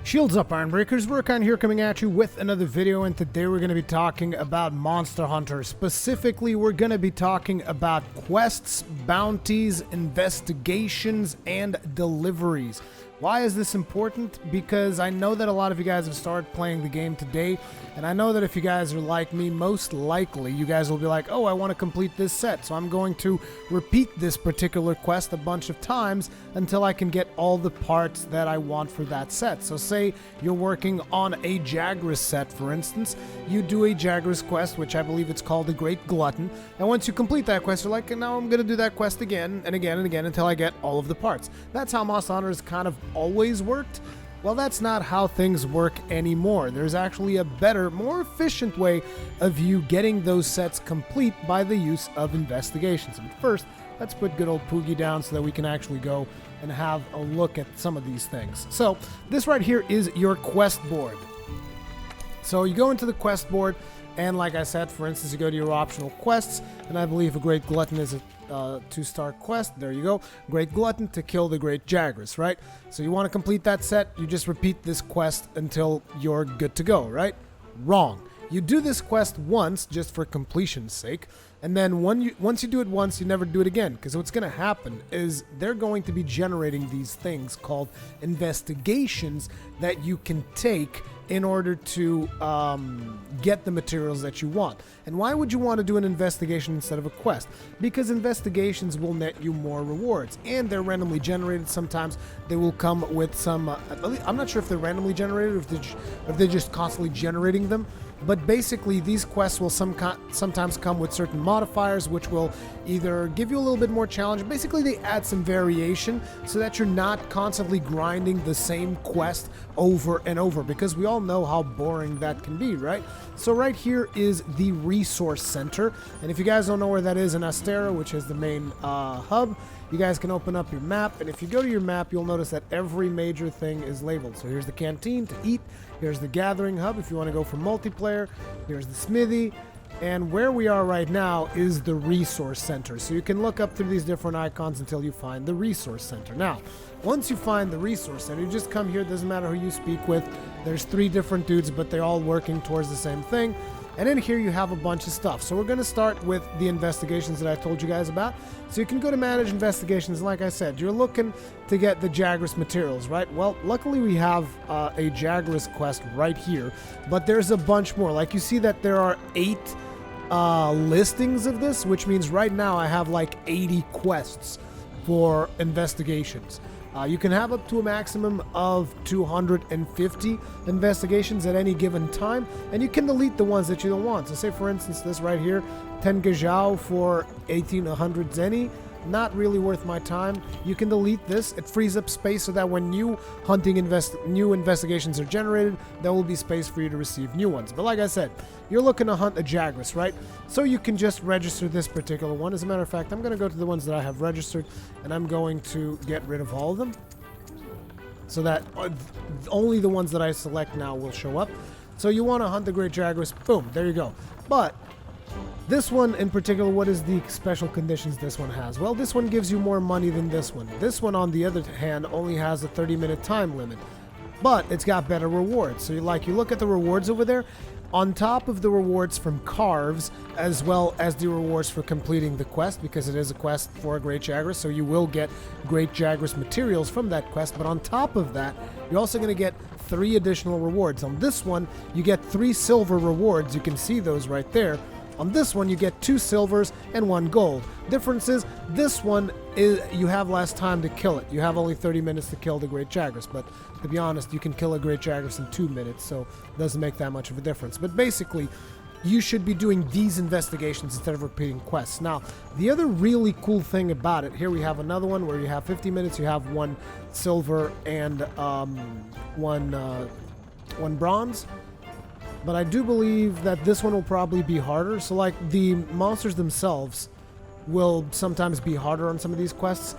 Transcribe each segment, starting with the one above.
Shields up, Ironbreakers. Rurikhan here coming at you with another video, and today we're going to be talking about Monster Hunter. Specifically, we're going to be talking about quests, bounties, investigations, and deliveries. Why is this important? Because I know that a lot of you guys have started playing the game today, and I know that if you guys are like me, most likely you guys will be like, oh, I want to complete this set, so I'm going to repeat this particular quest a bunch of times until I can get all the parts that I want for that set. So say you're working on a Jagras set, for instance, you do a Jagras quest, which I believe it's called the Great Glutton, and once you complete that quest, you're like, now I'm going to do that quest again and again and again until I get all of the parts. That's how Monster Hunter is kind of always worked. Well, that's not how things work anymore. There's actually a better, more efficient way of you getting those sets complete by the use of investigations. But first, let's put good old Poogie down so that we can actually go and have a look at some of these things. So this right here is your quest board. So you go into the quest board, and like I said, for instance, you go to your optional quests, and I believe a Great Glutton is a 2-star quest. There you go. Great Glutton to kill the Great Jagras, right? So you want to complete that set, you just repeat this quest until you're good to go, right? Wrong. You do this quest once just for completion's sake, and then once you do it once, you never do it again, because what's going to happen is they're going to be generating these things called investigations that you can take in order to get the materials that you want. And why would you want to do an investigation instead of a quest? Because investigations will net you more rewards, and they're randomly generated. Sometimes they will come with some, I'm not sure if they're randomly generated or if they're just constantly generating them. But basically, these quests will sometimes come with certain modifiers, which will either give you a little bit more challenge. Basically, they add some variation so that you're not constantly grinding the same quest over and over, because we all know how boring that can be, right? So right here is the Resource Center, and if you guys don't know where that is in Astera, which is the main hub, you guys can open up your map, and if you go to your map, you'll notice that every major thing is labeled. So here's the canteen to eat, here's the gathering hub if you want to go for multiplayer, here's the smithy, and where we are right now is the Resource Center. So you can look up through these different icons until you find the Resource Center. Now, once you find the Resource Center, you just come here, doesn't matter who you speak with, there's 3 different dudes, but they're all working towards the same thing. And in here you have a bunch of stuff. So we're going to start with the investigations that I told you guys about. So you can go to manage investigations. Like I said, you're looking to get the Jagras materials, right? Well, luckily we have a Jagras quest right here, but there's a bunch more. Like you see that there are 8 listings of this, which means right now I have like 80 quests for investigations. You can have up to a maximum of 250 investigations at any given time, and you can delete the ones that you don't want. So say, for instance, this right here, 10 Gajao for 1800 Zeni, not really worth my time. You can delete this. It frees up space so that when new investigations are generated, there will be space for you to receive new ones. But like I said, you're looking to hunt a Jagras, right? So you can just register this particular one. As a matter of fact, I'm going to go to the ones that I have registered, and I'm going to get rid of all of them so that only the ones that I select now will show up. So you want to hunt the Great Jagras, boom, there you go. But this one in particular, what is the special conditions this one has? Well, this one gives you more money than this one. This one, on the other hand, only has a 30-minute time limit, but it's got better rewards. So you look at the rewards over there, on top of the rewards from carves, as well as the rewards for completing the quest, because it is a quest for a Great Jagras, so you will get Great Jagras materials from that quest. But on top of that, you're also going to get 3 additional rewards. On this one, you get 3 silver rewards. You can see those right there. On this one, you get 2 silvers and 1 gold. Difference is, this one is you have less time to kill it. You have only 30 minutes to kill the Great Jagras, but to be honest, you can kill a Great Jagras in 2 minutes, so it doesn't make that much of a difference. But basically, you should be doing these investigations instead of repeating quests. Now, the other really cool thing about it, here we have another one where you have 50 minutes, you have 1 silver and 1 bronze. But I do believe that this one will probably be harder. So like the monsters themselves will sometimes be harder on some of these quests.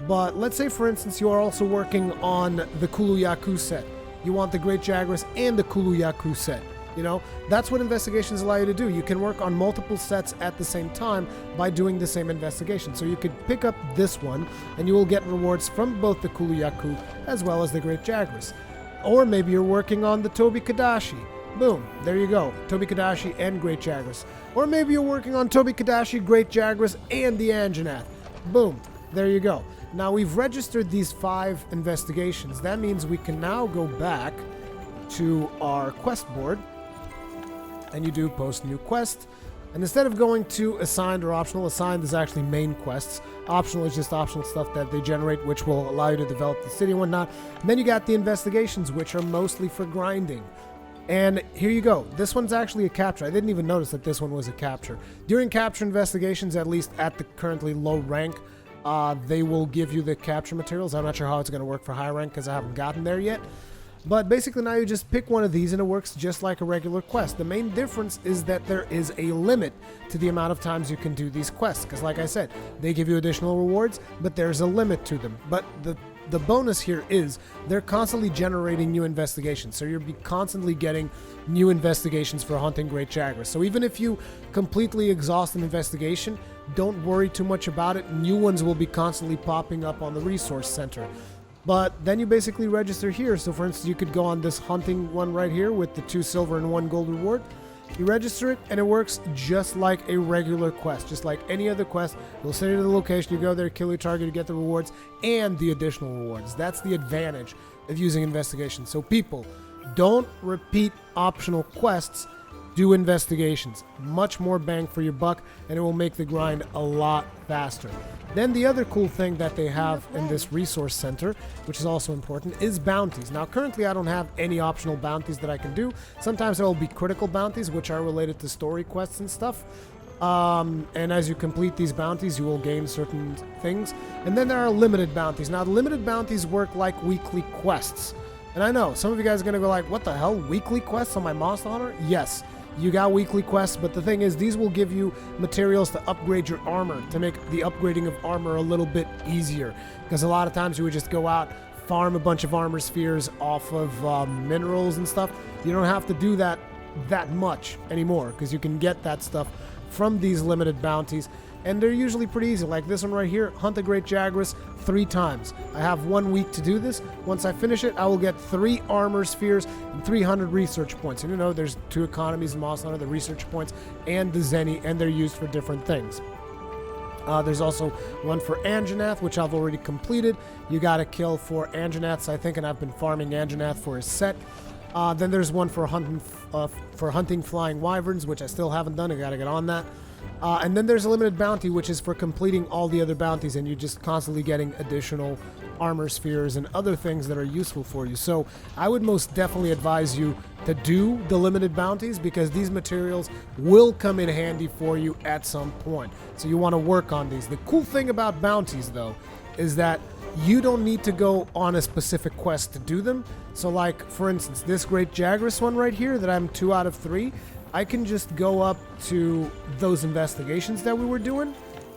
But let's say, for instance, you are also working on the Kulu-Yaku set. You want the Great Jagras and the Kulu-Yaku set. You know, that's what investigations allow you to do. You can work on multiple sets at the same time by doing the same investigation. So you could pick up this one and you will get rewards from both the Kulu-Yaku as well as the Great Jagras. Or maybe you're working on the Tobi Kadashi. Boom, there you go. Tobi Kadashi and Great Jagras. Or maybe you're working on Tobi Kadashi, Great Jagras, and the Anjanath. Boom, there you go. Now we've registered these 5 investigations. That means we can now go back to our quest board, and you do post new quest. And instead of going to assigned or optional, assigned is actually main quests. Optional is just optional stuff that they generate, which will allow you to develop the city and whatnot. And then you got the investigations, which are mostly for grinding. And here you go. This one's actually a capture. I didn't even notice that this one was a capture. During capture investigations, at least at the currently low rank, they will give you the capture materials. I'm not sure how it's going to work for high rank because I haven't gotten there yet. But basically now you just pick one of these and it works just like a regular quest. The main difference is that there is a limit to the amount of times you can do these quests. Because like I said, they give you additional rewards, but there's a limit to them. But the bonus here is they're constantly generating new investigations. So you'll be constantly getting new investigations for hunting Great Jagras. So even if you completely exhaust an investigation, don't worry too much about it. New ones will be constantly popping up on the resource center. But then you basically register here. So for instance, you could go on this hunting one right here with the 2 silver and 1 gold reward. You register it and it works just like a regular quest, just like any other quest. It'll send you to the location, you go there, kill your target, you get the rewards and the additional rewards. That's the advantage of using investigation. So people, don't repeat optional quests, do investigations. Much more bang for your buck, and it will make the grind a lot faster. Then the other cool thing that they have in this resource center, which is also important, is bounties. Now currently I don't have any optional bounties that I can do. Sometimes there will be critical bounties, which are related to story quests and stuff. And as you complete these bounties, you will gain certain things. And then there are limited bounties. Now the limited bounties work like weekly quests. And I know, some of you guys are going to go like, what the hell, weekly quests on my Monster Hunter? Yes. You got weekly quests, but the thing is, these will give you materials to upgrade your armor, to make the upgrading of armor a little bit easier. Because a lot of times you would just go out, farm a bunch of armor spheres off of minerals and stuff. You don't have to do that much anymore, because you can get that stuff from these limited bounties. And they're usually pretty easy, like this one right here, hunt the Great Jagras 3 times. I have 1 week to do this. Once I finish it, I will get 3 armor spheres and 300 research points. And you know, there's 2 economies in Monster Hunter, the research points and the Zenny, and they're used for different things. There's also one for Anjanath, which I've already completed. You gotta kill 4 Anjanaths, I think, and I've been farming Anjanath for his set. Then there's one for hunting flying wyverns, which I still haven't done. I gotta get on that. And then there's a limited bounty, which is for completing all the other bounties, and you're just constantly getting additional armor spheres and other things that are useful for you. So I would most definitely advise you to do the limited bounties, because these materials will come in handy for you at some point. So you want to work on these. The cool thing about bounties, though, is that you don't need to go on a specific quest to do them. So like, for instance, this Great Jagras one right here that I'm 2 out of 3, I can just go up to those investigations that we were doing,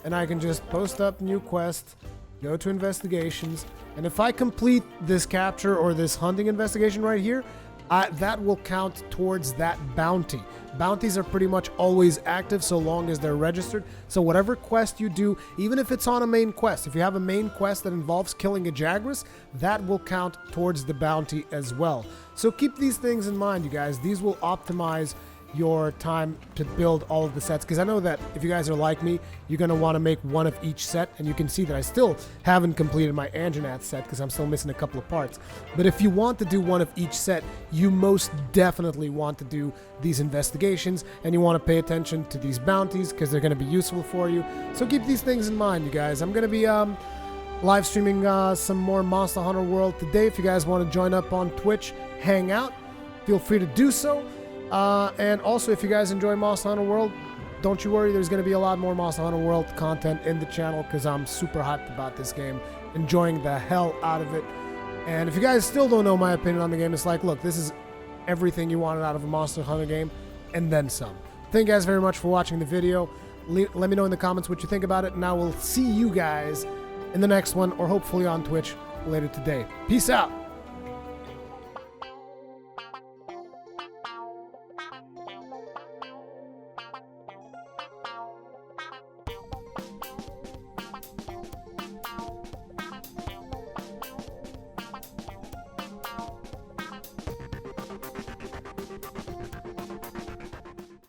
and I can just post up new quest, go to investigations, and if I complete this capture or this hunting investigation right here, that will count towards that bounty. Bounties are pretty much always active so long as they're registered. So whatever quest you do, even if it's on a main quest, if you have a main quest that involves killing a Jagras, that will count towards the bounty as well. So keep these things in mind, you guys. These will optimize your time to build all of the sets, because I know that if you guys are like me, you're going to want to make one of each set, and you can see that I still haven't completed my Anjanath set because I'm still missing a couple of parts. But if you want to do one of each set, you most definitely want to do these investigations, and you want to pay attention to these bounties because they're going to be useful for you. So keep these things in mind, you guys. I'm going to be live streaming some more Monster Hunter World today. If you guys want to join up on Twitch, hang out, feel free to do so. And also, if you guys enjoy Monster Hunter World, don't you worry, there's going to be a lot more Monster Hunter World content in the channel, because I'm super hyped about this game, enjoying the hell out of it. And if you guys still don't know my opinion on the game, it's like, look, this is everything you wanted out of a Monster Hunter game, and then some. Thank you guys very much for watching the video. Let me know in the comments what you think about it, and I will see you guys in the next one, or hopefully on Twitch later today. Peace out!